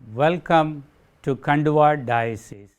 Welcome to Khandwa Diocese.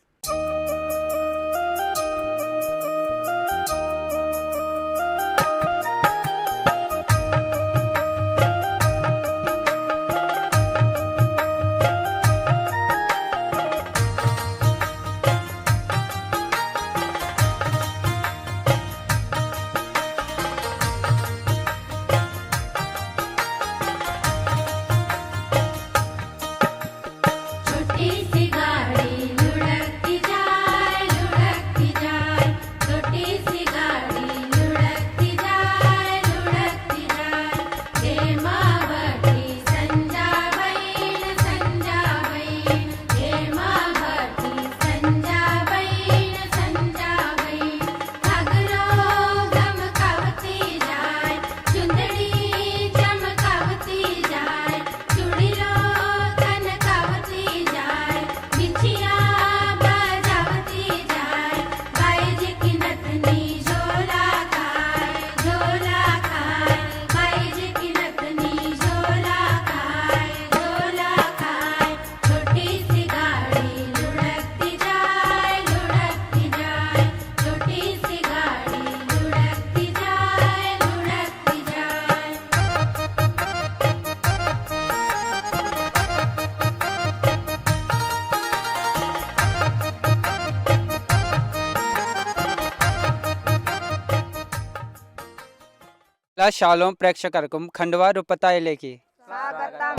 Shalom ప్రేక్షకర్కం ఖండ్వా రూపతాయిలేకి స్వాగతం.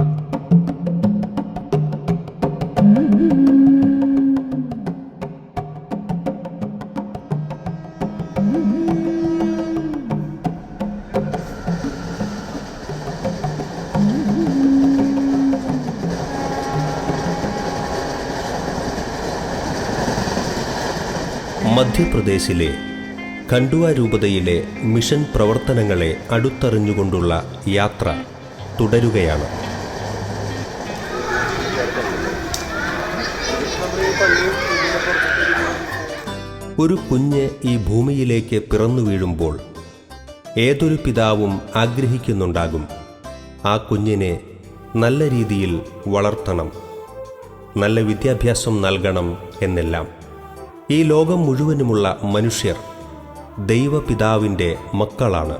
മധ്യപ്രദേശിലെ ഖണ്ഡ്വ രൂപതയിലെ മിഷൻ പ്രവർത്തനങ്ങളെ അടുത്തറിഞ്ഞുകൊണ്ടുള്ള യാത്ര തുടരുകയാണ്. ഒരു കുഞ്ഞ് ഈ ഭൂമിയിലേക്ക് പിറന്നു വീഴുമ്പോൾ ഏതൊരു പിതാവും ആഗ്രഹിക്കുന്നുണ്ടാകും ആ കുഞ്ഞിനെ നല്ല രീതിയിൽ വളർത്തണം, നല്ല വിദ്യാഭ്യാസം നൽകണം എന്നെല്ലാം. ഈ ലോകം മുഴുവനുമുള്ള മനുഷ്യർ ദൈവപിതാവിൻ്റെ മക്കളാണ്.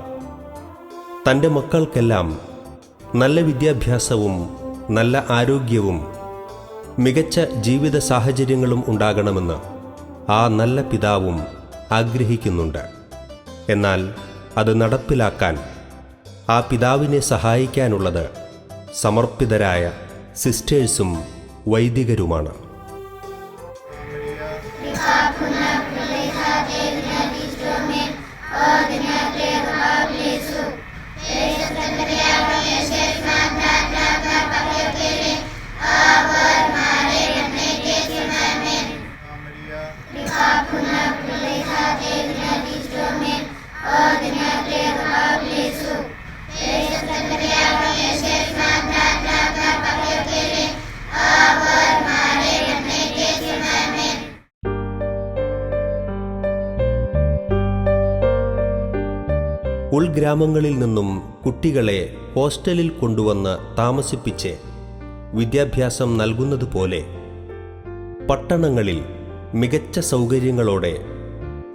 തൻ്റെ മക്കൾക്കെല്ലാം നല്ല വിദ്യാഭ്യാസവും നല്ല ആരോഗ്യവും മികച്ച ജീവിത സാഹചര്യങ്ങളും ഉണ്ടാകണമെന്ന് ആ നല്ല പിതാവും ആഗ്രഹിക്കുന്നുണ്ട്. എന്നാൽ അത് നടപ്പിലാക്കാൻ ആ പിതാവിനെ സഹായിക്കാനുള്ളത് സമർപ്പിതരായ സിസ്റ്റേഴ്സും വൈദികരുമാണ്. ഉൾഗ്രാമങ്ങളിൽ നിന്നും കുട്ടികളെ ഹോസ്റ്റലിൽ കൊണ്ടുവന്ന് താമസിപ്പിച്ച് വിദ്യാഭ്യാസം നൽകുന്നതുപോലെ പട്ടണങ്ങളിൽ മികച്ച സൗകര്യങ്ങളോടെ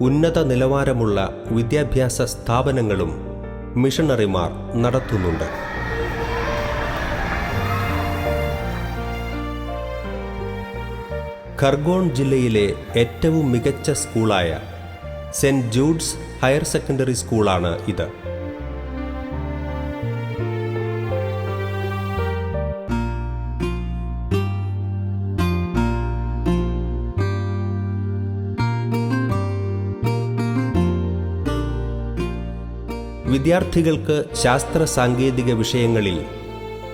ഉന്നത നിലവാരമുള്ള വിദ്യാഭ്യാസ സ്ഥാപനങ്ങളും മിഷണറിമാർ നടത്തുന്നുണ്ട്. ഖർഗോൺ ജില്ലയിലെ ഏറ്റവും മികച്ച സ്കൂളായ സെന്റ് ജൂഡ്സ് ഹയർ സെക്കൻഡറി സ്കൂളാണ് ഇത്. വിദ്യാർത്ഥികൾക്ക് ശാസ്ത്ര സാങ്കേതിക വിഷയങ്ങളിൽ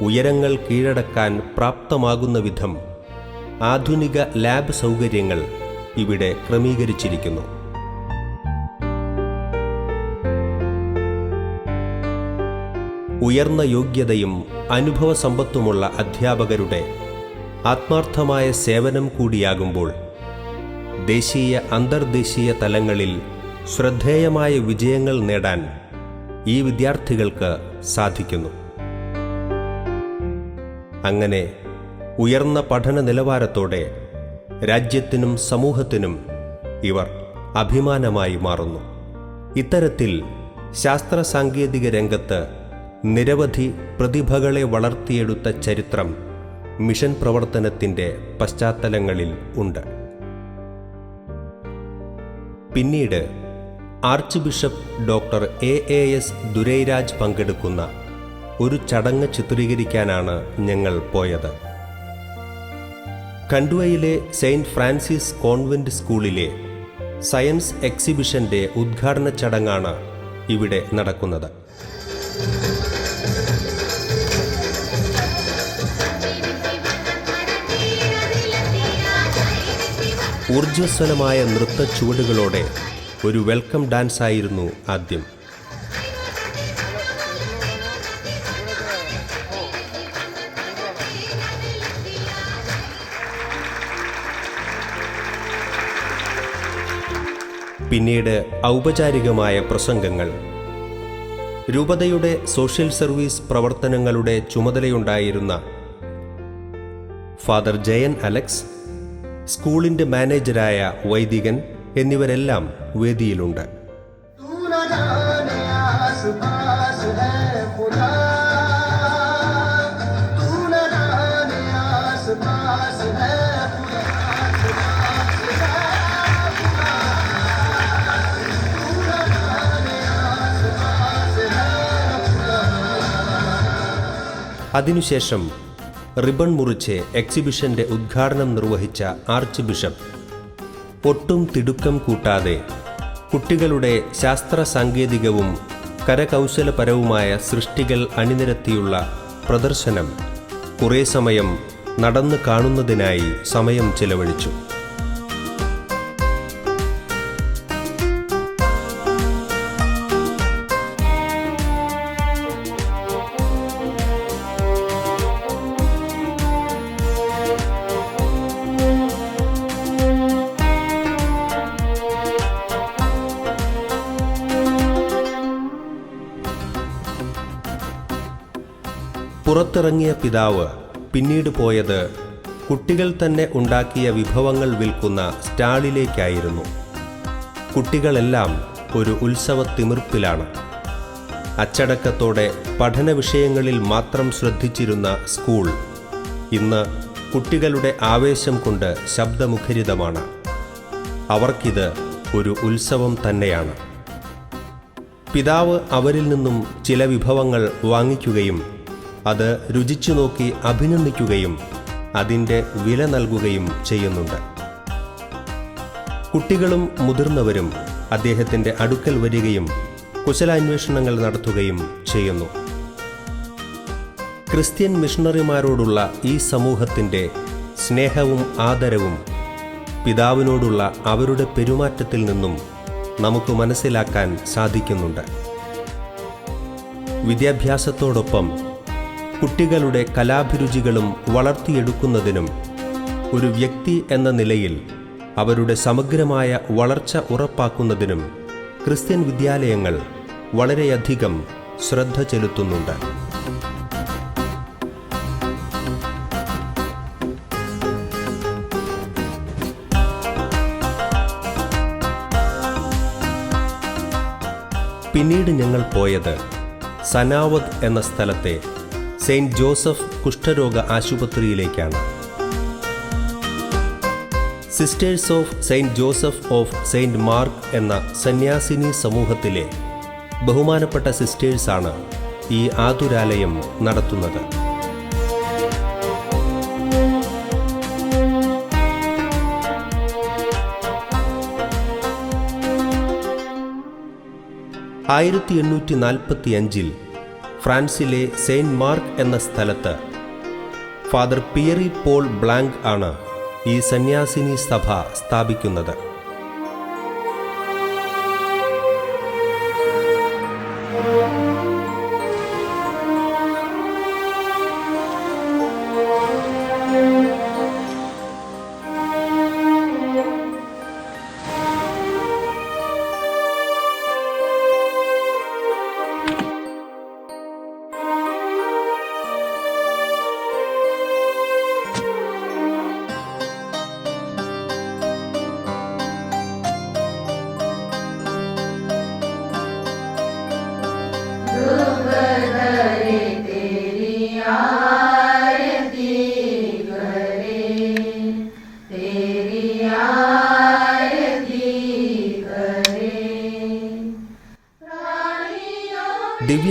ഉയരങ്ങൾ കീഴടക്കാൻ പ്രാപ്തമാകുന്ന വിധം ആധുനിക ലാബ് സൗകര്യങ്ങൾ ഇവിടെ ക്രമീകരിച്ചിരിക്കുന്നു. ഉയർന്ന യോഗ്യതയും അനുഭവ സമ്പത്തുമുള്ള അധ്യാപകരുടെ ആത്മാർത്ഥമായ സേവനം കൂടിയാകുമ്പോൾ ദേശീയ അന്തർദേശീയ തലങ്ങളിൽ ശ്രദ്ധേയമായ വിജയങ്ങൾ നേടാൻ ഈ വിദ്യാർത്ഥികൾക്ക് സാധിക്കുന്നു. അങ്ങനെ ഉയർന്ന പഠന നിലവാരത്തോടെ രാജ്യത്തിനും സമൂഹത്തിനും ഇവർ അഭിമാനമായി മാറുന്നു. ഇത്തരത്തിൽ ശാസ്ത്ര സാങ്കേതിക രംഗത്ത് നിരവധി പ്രതിഭകളെ വളർത്തിയെടുത്ത ചരിത്രം മിഷൻ പ്രവർത്തനത്തിൻ്റെ പശ്ചാത്തലങ്ങളിൽ ഉണ്ട്. പിന്നീട് ആർച്ച് ബിഷപ്പ് ഡോക്ടർ എ.എസ്. ദുരൈരാജ് പങ്കെടുക്കുന്ന ഒരു ചടങ്ങ് ചിത്രീകരിക്കാനാണ് ഞങ്ങൾ പോയത്. ഖണ്ഡ്വയിലെ സെയിൻറ്റ് ഫ്രാൻസിസ് കോൺവെന്റ് സ്കൂളിലെ സയൻസ് എക്സിബിഷന്റെ ഉദ്ഘാടന ചടങ്ങാണ് ഇവിടെ നടക്കുന്നത്. ഊർജ്ജസ്വലമായ നൃത്ത ചുവടുകളോടെ ഒരു വെൽക്കം ഡാൻസ് ആയിരുന്നു ആദ്യം. പിന്നീട് ഔപചാരികമായ പ്രസംഗങ്ങൾ. രൂപതയുടെ സോഷ്യൽ സർവീസ് പ്രവർത്തനങ്ങളുടെ ചുമതലയുണ്ടായിരുന്ന ഫാദർ ജയൻ അലക്സ്, സ്കൂളിൻ്റെ മാനേജരായ വൈദികൻ എന്നിവരെല്ലാം വേദിയിലുണ്ട്. അതിനുശേഷം റിബൺ മുറിച്ച് എക്സിബിഷന്റെ ഉദ്ഘാടനം നിർവഹിച്ച ആർച്ച് ബിഷപ്പ് ഒട്ടും തിടുക്കം കൂട്ടാതെ കുട്ടികളുടെ ശാസ്ത്ര സാങ്കേതികവും കരകൗശലപരവുമായ സൃഷ്ടികൾ അണിനിരത്തിയുള്ള പ്രദർശനം കുറേ സമയം നടന്നു കാണുന്നതിനായി സമയം ചെലവഴിച്ചു. പുറത്തിറങ്ങിയ പിതാവ് പിന്നീട് പോയത് കുട്ടികൾ തന്നെ ഉണ്ടാക്കിയ വിഭവങ്ങൾ വിൽക്കുന്ന സ്റ്റാളിലേക്കായിരുന്നു. കുട്ടികളെല്ലാം ഒരു ഉത്സവത്തിമിർപ്പിലാണ്. അച്ചടക്കത്തോടെ പഠന വിഷയങ്ങളിൽ മാത്രം ശ്രദ്ധിച്ചിരുന്ന സ്കൂൾ ഇന്ന് കുട്ടികളുടെ ആവേശം കൊണ്ട് ശബ്ദമുഖരിതമാണ്. അവർക്കിത് ഒരു ഉത്സവം തന്നെയാണ്. പിതാവ് അവരിൽ നിന്നും ചില വിഭവങ്ങൾ വാങ്ങിക്കുകയും അത് രുചിച്ചു നോക്കി അഭിനന്ദിക്കുകയും അതിൻ്റെ വില നൽകുകയും ചെയ്യുന്നുണ്ട്. കുട്ടികളും മുതിർന്നവരും അദ്ദേഹത്തിൻ്റെ അടുക്കൽ വരികയും കുശലാന്വേഷണങ്ങൾ നടത്തുകയും ചെയ്യുന്നു. ക്രിസ്ത്യൻ മിഷണറിമാരോടുള്ള ഈ സമൂഹത്തിൻ്റെ സ്നേഹവും ആദരവും പിതാവിനോടുള്ള അവരുടെ പെരുമാറ്റത്തിൽ നിന്നും നമുക്ക് മനസ്സിലാക്കാൻ സാധിക്കുന്നുണ്ട്. വിദ്യാഭ്യാസത്തോടൊപ്പം കുട്ടികളുടെ കലാഭിരുചികളും വളർത്തിയെടുക്കുന്നതിനും ഒരു വ്യക്തി എന്ന നിലയിൽ അവരുടെ സമഗ്രമായ വളർച്ച ഉറപ്പാക്കുന്നതിനും ക്രിസ്ത്യൻ വിദ്യാലയങ്ങൾ വളരെയധികം ശ്രദ്ധ ചെലുത്തുന്നുണ്ട്. പിന്നീട് ഞങ്ങൾ പോയത് സനാവത് എന്ന സ്ഥലത്തെ സെയിൻറ്റ് ജോസഫ് കുഷ്ഠരോഗ ആശുപത്രിയിലേക്കാണ്. Sisters of saint Joseph of saint Mark എന്ന സന്യാസിനി സമൂഹത്തിലെ ബഹുമാനപ്പെട്ട സിസ്റ്റേഴ്സാണ് ഈ ആതുരാലയം നടത്തുന്നത്. (1845) ഫ്രാൻസിലെ സെയിൻറ്റ് മാർക്ക് എന്ന സ്ഥലത്ത് ഫാദർ പിയറി പോൾ ബ്ലാങ്ക് ആണ് ഈ സന്യാസിനി സഭ സ്ഥാപിക്കുന്നത്.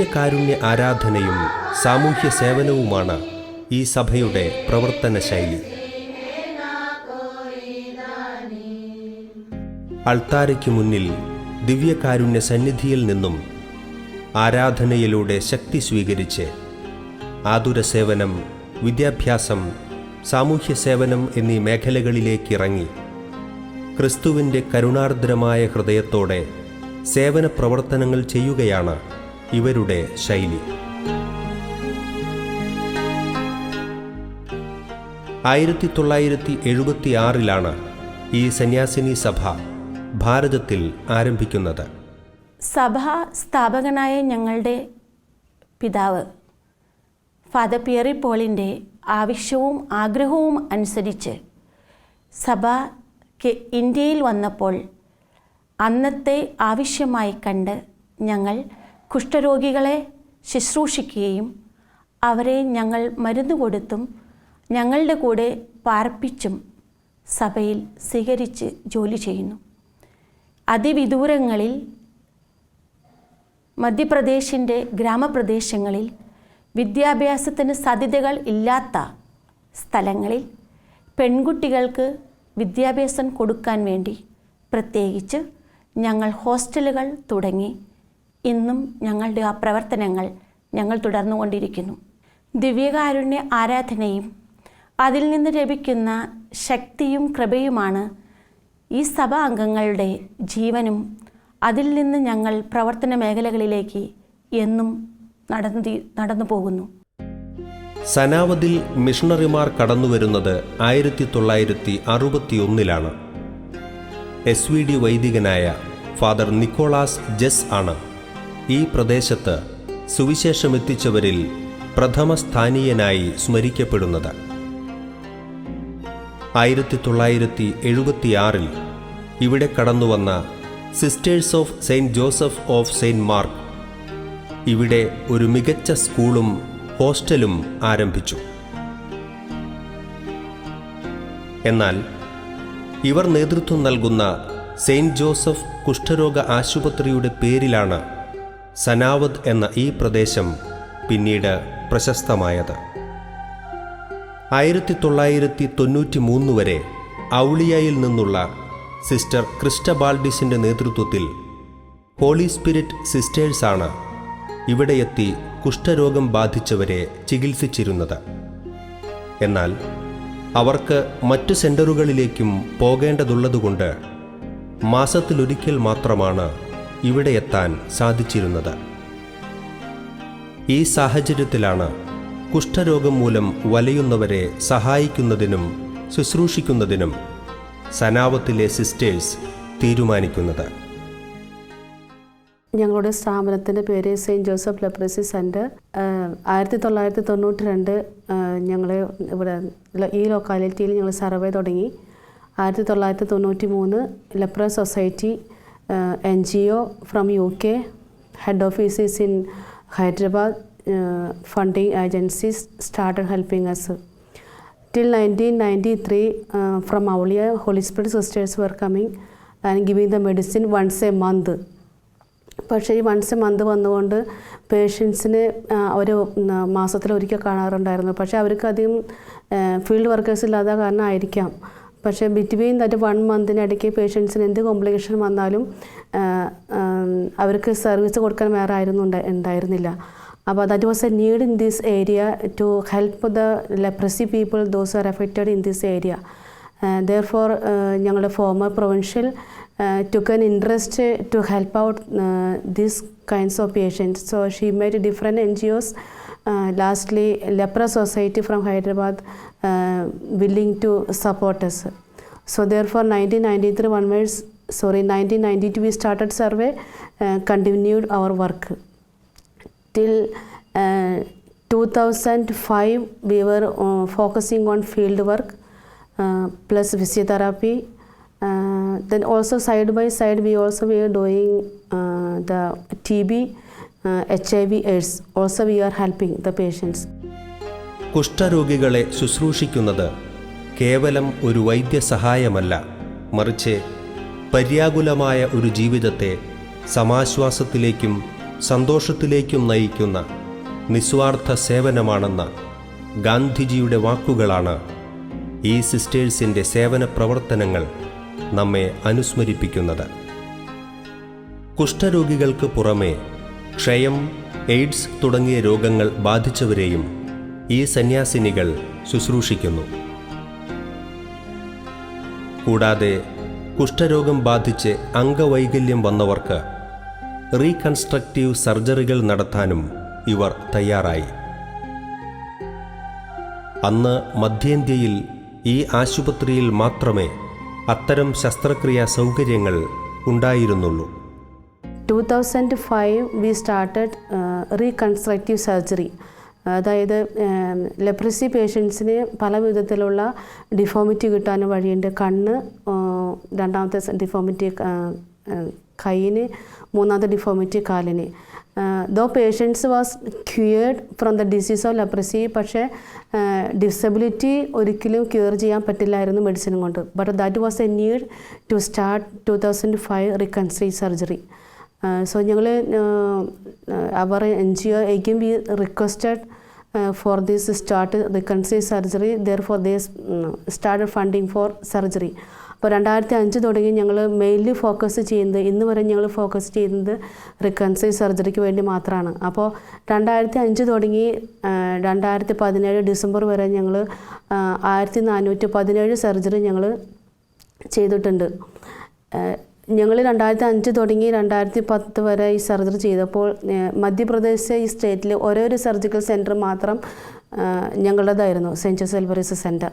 ദിവ്യകാരുണ്യ ആരാധനയും സാമൂഹ്യ സേവനവുമാണ് ഈ സഭയുടെ പ്രവർത്തന ശൈലി. അൾത്താരയ്ക്ക് മുന്നിൽ ദിവ്യകാരുണ്യ സന്നിധിയിൽ നിന്നും ആരാധനയിലൂടെ ശക്തി സ്വീകരിച്ച് ആതുര സേവനം, വിദ്യാഭ്യാസം, സാമൂഹ്യ സേവനം എന്നീ മേഖലകളിലേക്കിറങ്ങി ക്രിസ്തുവിൻ്റെ കരുണാർദ്രമായ ഹൃദയത്തോടെ സേവന പ്രവർത്തനങ്ങൾ ചെയ്യുകയാണ് ഇവരുടെ ശൈലി. 1976 ഈ സന്യാസിനി സഭ ഭാരതത്തിൽ ആരംഭിക്കുന്നത്. സഭാ സ്ഥാപകനായ ഞങ്ങളുടെ പിതാവ് ഫാദർ പിയറി പോളിൻ്റെ ആവശ്യവും ആഗ്രഹവും അനുസരിച്ച് സഭ ഇന്ത്യയിൽ വന്നപ്പോൾ അന്നത്തെ ആവശ്യമായി കണ്ട് ഞങ്ങൾ കുഷ്ഠരോഗികളെ ശുശ്രൂഷിക്കുകയും അവരെ ഞങ്ങൾ മരുന്ന് കൊടുത്തും ഞങ്ങളുടെ കൂടെ പാർപ്പിച്ചും സഭയിൽ സ്വീകരിച്ച് ജോലി ചെയ്യുന്നു. അതിവിദൂരങ്ങളിൽ മധ്യപ്രദേശിൻ്റെ ഗ്രാമപ്രദേശങ്ങളിൽ വിദ്യാഭ്യാസത്തിന് സാധ്യതകൾ ഇല്ലാത്ത സ്ഥലങ്ങളിൽ പെൺകുട്ടികൾക്ക് വിദ്യാഭ്യാസം കൊടുക്കാൻ വേണ്ടി പ്രത്യേകിച്ച് ഞങ്ങൾ ഹോസ്റ്റലുകൾ തുടങ്ങി ഇന്നും ഞങ്ങളുടെ ആ പ്രവർത്തനങ്ങൾ ഞങ്ങൾ തുടർന്നുകൊണ്ടിരിക്കുന്നു. ദിവ്യകാരുണ്യ ആരാധനയും അതിൽ നിന്ന് ലഭിക്കുന്ന ശക്തിയും കൃപയുമാണ് ഈ സഭാ അംഗങ്ങളുടെ ജീവനും. അതിൽ നിന്ന് ഞങ്ങൾ പ്രവർത്തന മേഖലകളിലേക്ക് എന്നും നടന്നു പോകുന്നു. സനാവതിൽ മിഷണറിമാർ കടന്നുവരുന്നത് 1961 SVD വൈദികനായ ഫാദർ നിക്കോളാസ് ജസ് ആണ് ഈ പ്രദേശത്ത് സുവിശേഷമെത്തിച്ചവരിൽ പ്രഥമ സ്ഥാനീയനായി സ്മരിക്കപ്പെടുന്നത്. 1976 ഇവിടെ കടന്നുവന്ന sisters of saint Joseph of saint mark ഇവിടെ ഒരു മികച്ച സ്കൂളും ഹോസ്റ്റലും ആരംഭിച്ചു. എന്നാൽ ഇവർ നേതൃത്വം നൽകുന്ന സെയിൻറ്റ് ജോസഫ് കുഷ്ഠരോഗ ആശുപത്രിയുടെ പേരിലാണ് സനാവത് എന്ന ഈ പ്രദേശം പിന്നീട് പ്രശസ്തമായത്. 1993 വരെ ഔളിയയിൽ നിന്നുള്ള സിസ്റ്റർ ക്രിസ്റ്റബാൾഡിസിൻ്റെ നേതൃത്വത്തിൽ ഹോളി സ്പിരിറ്റ് സിസ്റ്റേഴ്സാണ് ഇവിടെയെത്തി കുഷ്ഠരോഗം ബാധിച്ചവരെ ചികിത്സിച്ചിരുന്നത്. എന്നാൽ അവർക്ക് മറ്റു സെൻ്ററുകളിലേക്കും പോകേണ്ടതുള്ളതുകൊണ്ട് മാസത്തിലൊരിക്കൽ മാത്രമാണ് ഇവിടെ എത്താൻ സാധിച്ചിരുന്നത്. ഈ സാഹചര്യത്തിലാണ് കുഷ്ഠരോഗം മൂലം വലയുന്നവരെ സഹായിക്കുന്നതിനും ശുശ്രൂഷിക്കുന്നതിനും സനാവത്തിലെ സിസ്റ്റേഴ്സ് തീരുമാനിക്കുന്നത്. ഞങ്ങളുടെ സ്ഥാപനത്തിൻ്റെ പേര് സെയിൻറ്റ് ജോസഫ് ലെപ്രസി സെൻറ്റർ. 1992 ഞങ്ങൾ ഇവിടെ ഈ ലൊക്കാലിറ്റിയിൽ ഞങ്ങൾ സർവേ തുടങ്ങി. 1993 LEPRA Society NGO from UK, head offices in Hyderabad, funding agencies started helping us. Till 1993 from Aulia, Holy Spirit sisters were coming and giving the medicine once a month. പക്ഷേ ഈ once A month വന്നുകൊണ്ട് പേഷ്യൻസിന് ഒരു മാസത്തിലൊരിക്കൽ കാണാറുണ്ടായിരുന്നു. പക്ഷേ അവർക്ക് അധികം field workers ഇല്ലാത്ത കാരണം ആയിരിക്കാം. പക്ഷേ ബിറ്റ്വീൻ ദാറ്റ് 1 മന്തിനിടയ്ക്ക് പേഷ്യൻസിന് എന്ത് കോംപ്ലിക്കേഷൻ വന്നാലും അവർക്ക് സർവീസ് കൊടുക്കാൻ വേറെ ഉണ്ടായിരുന്നില്ല. അപ്പോൾ that was a need in this area to help the leprosy people those are affected in this area. Therefore ഞങ്ങളുടെ former provincial took an interest to help out these kinds of patients. So she made different NGOs. Lastly, Lepra Society from Hyderabad willing to support us. So therefore 1992 we started survey, continued our work. Till 2005 we were focusing on field work plus physiotherapy. Then also side by side we were doing the TB, HIV, AIDS. Also we are helping the patients. കുഷ്ഠരോഗികളെ ശുശ്രൂഷിക്കുന്നത് കേവലം ഒരു വൈദ്യസഹായമല്ല, മറിച്ച് പര്യാകുലമായ ഒരു ജീവിതത്തെ സമാശ്വാസത്തിലേക്കും സന്തോഷത്തിലേക്കും നയിക്കുന്ന നിസ്വാർത്ഥ സേവനമാണെന്ന ഗാന്ധിജിയുടെ വാക്കുകളാണ് ഈ സിസ്റ്റേഴ്സിൻ്റെ സേവന പ്രവർത്തനങ്ങൾ നമ്മെ അനുസ്മരിപ്പിക്കുന്നത്. കുഷ്ഠരോഗികൾക്ക് പുറമെ ക്ഷയം, എയ്ഡ്സ് തുടങ്ങിയ രോഗങ്ങൾ ബാധിച്ചവരെയും ഈ സന്യാസിനികൾ ശുശ്രൂഷിക്കുന്നു. കൂടാതെ കുഷ്ഠരോഗം ബാധിച്ച് അംഗവൈകല്യം വന്നവർക്ക് റീകൺസ്ട്രക്റ്റീവ് സർജറികൾ നടത്താനും ഇവർ തയ്യാറായി. അന്ന് മധ്യേന്ത്യയിൽ ഈ ആശുപത്രിയിൽ മാത്രമേ അത്തരം ശസ്ത്രക്രിയാ സൗകര്യങ്ങൾ ഉണ്ടായിരുന്നുള്ളൂ. 2005 we started reconstructive surgery. അതായത് ലെപ്രസി പേഷ്യൻസിന് പല വിധത്തിലുള്ള ഡിഫോമിറ്റി കിട്ടാൻ വഴിയുണ്ട്. കണ്ണ്, രണ്ടാമത്തെ ഡിഫോമിറ്റി കൈയിന്, മൂന്നാമത്തെ ഡിഫോമിറ്റി കാലിന്. Though patients was cured from the disease of leprosy. പക്ഷേ ഡിസബിലിറ്റി ഒരിക്കലും ക്യൂർ ചെയ്യാൻ പറ്റില്ലായിരുന്നു മെഡിസിൻ കൊണ്ട്. But that was a need to start 2005 reconstructive surgery. So our NGO again we requested for this start reconstructive surgery. Therefore they started funding for surgery. അപ്പോൾ 2005 തുടങ്ങി ഞങ്ങൾ mainly focus ചെയ്യുന്നത്, ഇന്ന് വരെ ഞങ്ങൾ ഫോക്കസ് ചെയ്യുന്നത് റിക്കൺസ്ട്രക്റ്റീവ് സർജറിക്ക് വേണ്ടി മാത്രമാണ്. അപ്പോൾ 2005 തുടങ്ങി 2017 ഡിസംബർ വരെ ഞങ്ങൾ 1417 സർജറി ഞങ്ങൾ ചെയ്തിട്ടുണ്ട്. ഞങ്ങൾ 2005 തുടങ്ങി 2010 വരെ ഈ സർജറി ചെയ്തപ്പോൾ മധ്യപ്രദേശ് ഈ സ്റ്റേറ്റിൽ ഒരേ ഒരു സർജിക്കൽ സെൻറ്റർ മാത്രം ഞങ്ങളുടേതായിരുന്നു, സെൻറ്റ് ജോസഫ് എൽബറീസ് സെൻറ്റർ.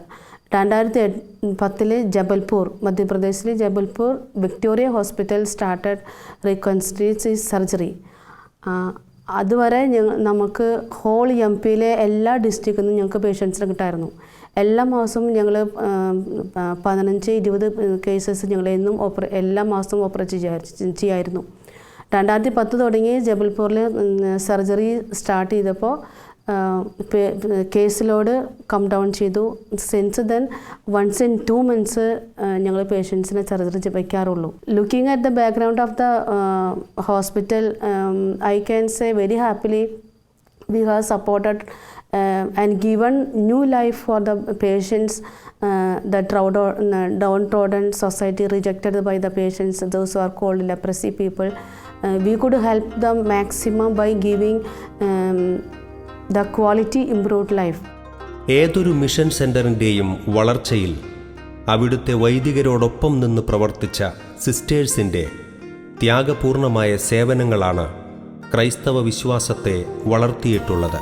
2010 ജബൽപൂർ, മധ്യപ്രദേശിലെ Jabalpur Victoria hospital started reconstructive surgery. അതുവരെ നമുക്ക് ഹോൾ MP-യിലെ എല്ലാ ഡിസ്ട്രിക്റ്റിൽ നിന്നും ഞങ്ങൾക്ക് പേഷ്യൻസിനെ കിട്ടായിരുന്നു. എല്ലാ മാസവും ഞങ്ങൾ 15-20 കേസസ് ഞങ്ങൾ എന്നും എല്ലാ മാസവും ഓപ്പറേറ്റ് ചെയ്യായിരുന്നു. 2010 തുടങ്ങി ജബൽപൂരിൽ സർജറി സ്റ്റാർട്ട് ചെയ്തപ്പോൾ കേസ് ലോഡ് കം ഡൗൺ ചെയ്തു. Since then once in 2 months ഞങ്ങൾ പേഷ്യൻസിനെ സർജറി വയ്ക്കാറുള്ളൂ. Looking at the background of the hospital, I can say very happily we have supported and given new life for the patients, the downtrodden society rejected by the patients, those who are called leprosy people. We could help them maximum by giving the quality improved life. ഏതൊരു mission സെൻ്ററിൻ്റെയും വളർച്ചയിൽ അവിടുത്തെ വൈദികരോടൊപ്പം നിന്ന് പ്രവർത്തിച്ച സിസ്റ്റേഴ്സിൻ്റെ ത്യാഗപൂർണമായ സേവനങ്ങളാണ് ക്രൈസ്തവ വിശ്വാസത്തെ വളർത്തിയിട്ടുള്ളത്.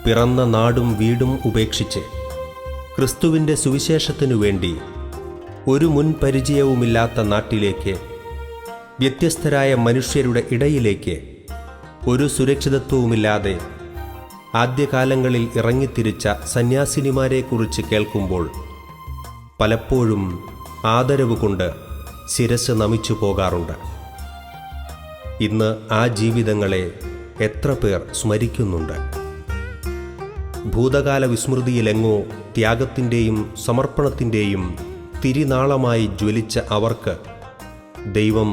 പിറന്ന നാടും വീടും ഉപേക്ഷിച്ച് ക്രിസ്തുവിൻ്റെ സുവിശേഷത്തിനു വേണ്ടി ഒരു മുൻ പരിചയവുമില്ലാത്ത നാട്ടിലേക്ക്, വ്യത്യസ്തരായ മനുഷ്യരുടെ ഇടയിലേക്ക് ഒരു സുരക്ഷിതത്വവുമില്ലാതെ ആദ്യകാലങ്ങളിൽ ഇറങ്ങിത്തിരിച്ച സന്യാസിനിമാരെക്കുറിച്ച് കേൾക്കുമ്പോൾ പലപ്പോഴും ആദരവ് കൊണ്ട് ശിരസ് നമിച്ചു പോകാറുണ്ട്. ഇന്ന് ആ ജീവിതങ്ങളെ എത്ര പേർ സ്മരിക്കുന്നുണ്ട്? ഭൂതകാല വിസ്മൃതിയിലെങ്ങോ ത്യാഗത്തിൻ്റെയും സമർപ്പണത്തിൻ്റെയും തിരിനാളമായി ജ്വലിച്ച അവർക്ക് ദൈവം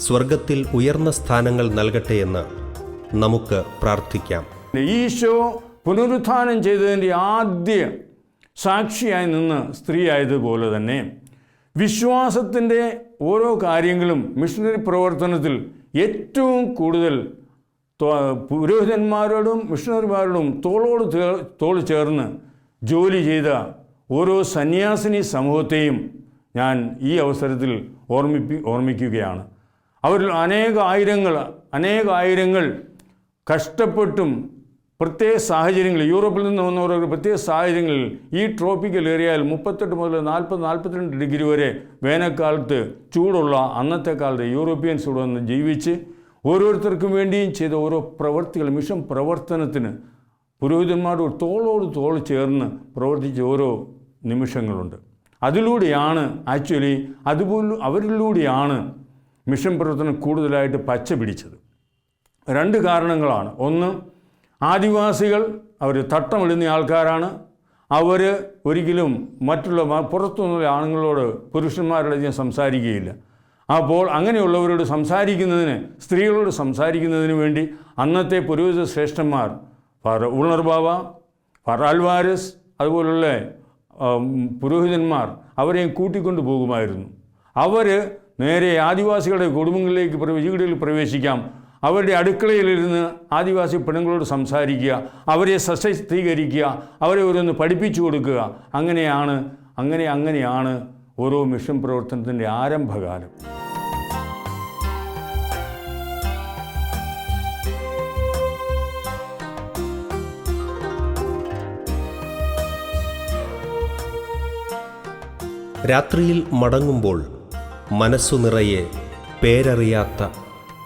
സ്വർഗത്തിൽ ഉയർന്ന സ്ഥാനങ്ങൾ നൽകട്ടെയെന്ന് നമുക്ക് പ്രാർത്ഥിക്കാം. ഈശോ പുനരുത്ഥാനം ചെയ്തതിൻ്റെ ആദ്യ സാക്ഷിയായി നിന്ന് സ്ത്രീ ആയതുപോലെ തന്നെ വിശ്വാസത്തിൻ്റെ ഓരോ കാര്യങ്ങളും മിഷണറി പ്രവർത്തനത്തിൽ ഏറ്റവും കൂടുതൽ പുരോഹിതന്മാരോടും മിഷണറിമാരോടും തോള് ചേർന്ന് ജോലി ചെയ്ത ഓരോ സന്യാസിനി സമൂഹത്തെയും ഞാൻ ഈ അവസരത്തിൽ ഓർമ്മിക്കുകയാണ്. അവരിൽ അനേകായിരങ്ങൾ കഷ്ടപ്പെട്ടും പ്രത്യേക സാഹചര്യങ്ങളിൽ, യൂറോപ്പിൽ നിന്ന് വന്നവർ പ്രത്യേക സാഹചര്യങ്ങളിൽ ഈ ട്രോപ്പിക്കൽ ഏരിയയിൽ 38 മുതൽ 40-42 ഡിഗ്രി വരെ വേനൽക്കാലത്ത് ചൂടുള്ള അന്നത്തെ കാലത്ത് യൂറോപ്യൻസ് ഇവിടെ വന്ന് ജീവിച്ച് ഓരോരുത്തർക്കും വേണ്ടിയും ചെയ്ത ഓരോ പ്രവർത്തികൾ, മിഷൻ പ്രവർത്തനത്തിന് പുരോഹിതന്മാരോട് തോളോട് തോൾ ചേർന്ന് പ്രവർത്തിച്ച ഓരോ നിമിഷങ്ങളുണ്ട്. അതിലൂടെയാണ് അവരിലൂടെയാണ് മിഷൻ പ്രവർത്തനം കൂടുതലായിട്ട് പച്ച പിടിച്ചത്. 2 കാരണങ്ങളാണ്. ഒന്ന്, ആദിവാസികൾ അവർ തട്ടമിടുന്ന ആൾക്കാരാണ്. അവർ ഒരിക്കലും പുറത്തുനിന്നുള്ള ആണുങ്ങളോട്, പുരുഷന്മാരോട് സംസാരിക്കുകയില്ല. അപ്പോൾ അങ്ങനെയുള്ളവരോട് സംസാരിക്കുന്നതിന്, സ്ത്രീകളോട് സംസാരിക്കുന്നതിന് വേണ്ടി അന്നത്തെ പുരോഹിത ശ്രേഷ്ഠന്മാർ ഫാദർ ഊൾണർ ബാവ, ഫാദർ അൽവാരസ്, അതുപോലുള്ള പുരോഹിതന്മാർ അവരെയും കൂട്ടിക്കൊണ്ടു പോകുമായിരുന്നു. അവർ നേരെ ആദിവാസികളുടെ കുടുംബങ്ങളിലേക്ക് വീടുകളിൽ പ്രവേശിക്കാം, അവരുടെ അടുക്കളയിലിരുന്ന് ആദിവാസി പെണ്ണുങ്ങളോട് സംസാരിക്കുക, അവരെ സശക്തീകരിക്കുക, അവരെ ഓരോന്ന് പഠിപ്പിച്ചു കൊടുക്കുക. അങ്ങനെയാണ് ഓരോ മിഷൻ പ്രവർത്തനത്തിൻ്റെ ആരംഭകാലം. രാത്രിയിൽ മടങ്ങുമ്പോൾ മനസ്സു നിറയെ പേരറിയാത്ത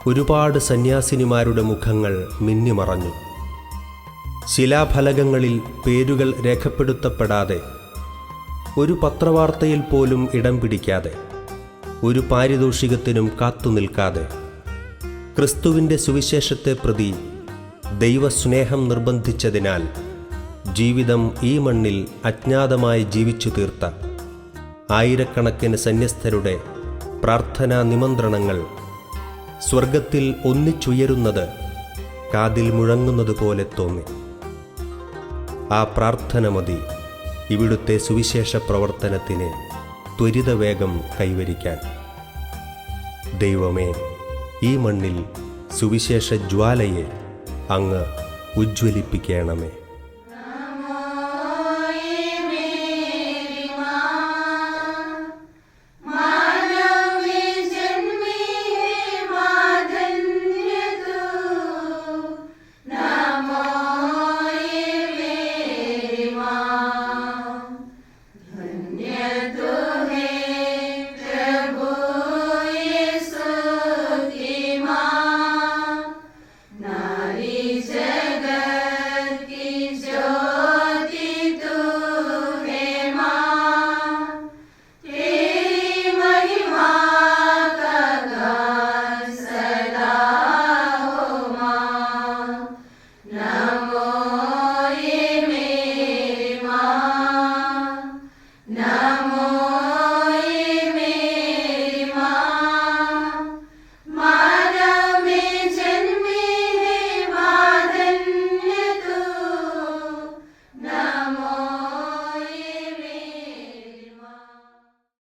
ഒരുപാട് സന്യാസിനിമാരുടെ മുഖങ്ങൾ മിന്നിമറഞ്ഞു. ശിലാഫലകങ്ങളിൽ പേരുകൾ രേഖപ്പെടുത്തപ്പെടാതെ, ഒരു പത്രവാർത്തയിൽ പോലും ഇടം പിടിക്കാതെ, ഒരു പാരിതോഷികത്തിനും കാത്തുനിൽക്കാതെ, ക്രിസ്തുവിൻ്റെ സുവിശേഷത്തെ പ്രതി ദൈവസ്നേഹം നിർബന്ധിച്ചതിനാൽ ജീവിതം ഈ മണ്ണിൽ അജ്ഞാതമായി ജീവിച്ചു തീർത്ത ആയിരക്കണക്കിന് സന്യസ്തരുടെ പ്രാർത്ഥനാ നിമന്ത്രണങ്ങൾ സ്വർഗത്തിൽ ഒന്നിച്ചുയരുന്നത് കാതിൽ മുഴങ്ങുന്നത് പോലെ തോന്നി. ആ പ്രാർത്ഥന മതി ഇവിടുത്തെ സുവിശേഷ പ്രവർത്തനത്തിന് ത്വരിതവേഗം കൈവരിക്കാൻ. ദൈവമേ, ഈ മണ്ണിൽ സുവിശേഷ ജ്വാലയെ അങ്ങ് ഉജ്ജ്വലിപ്പിക്കണമേ. Now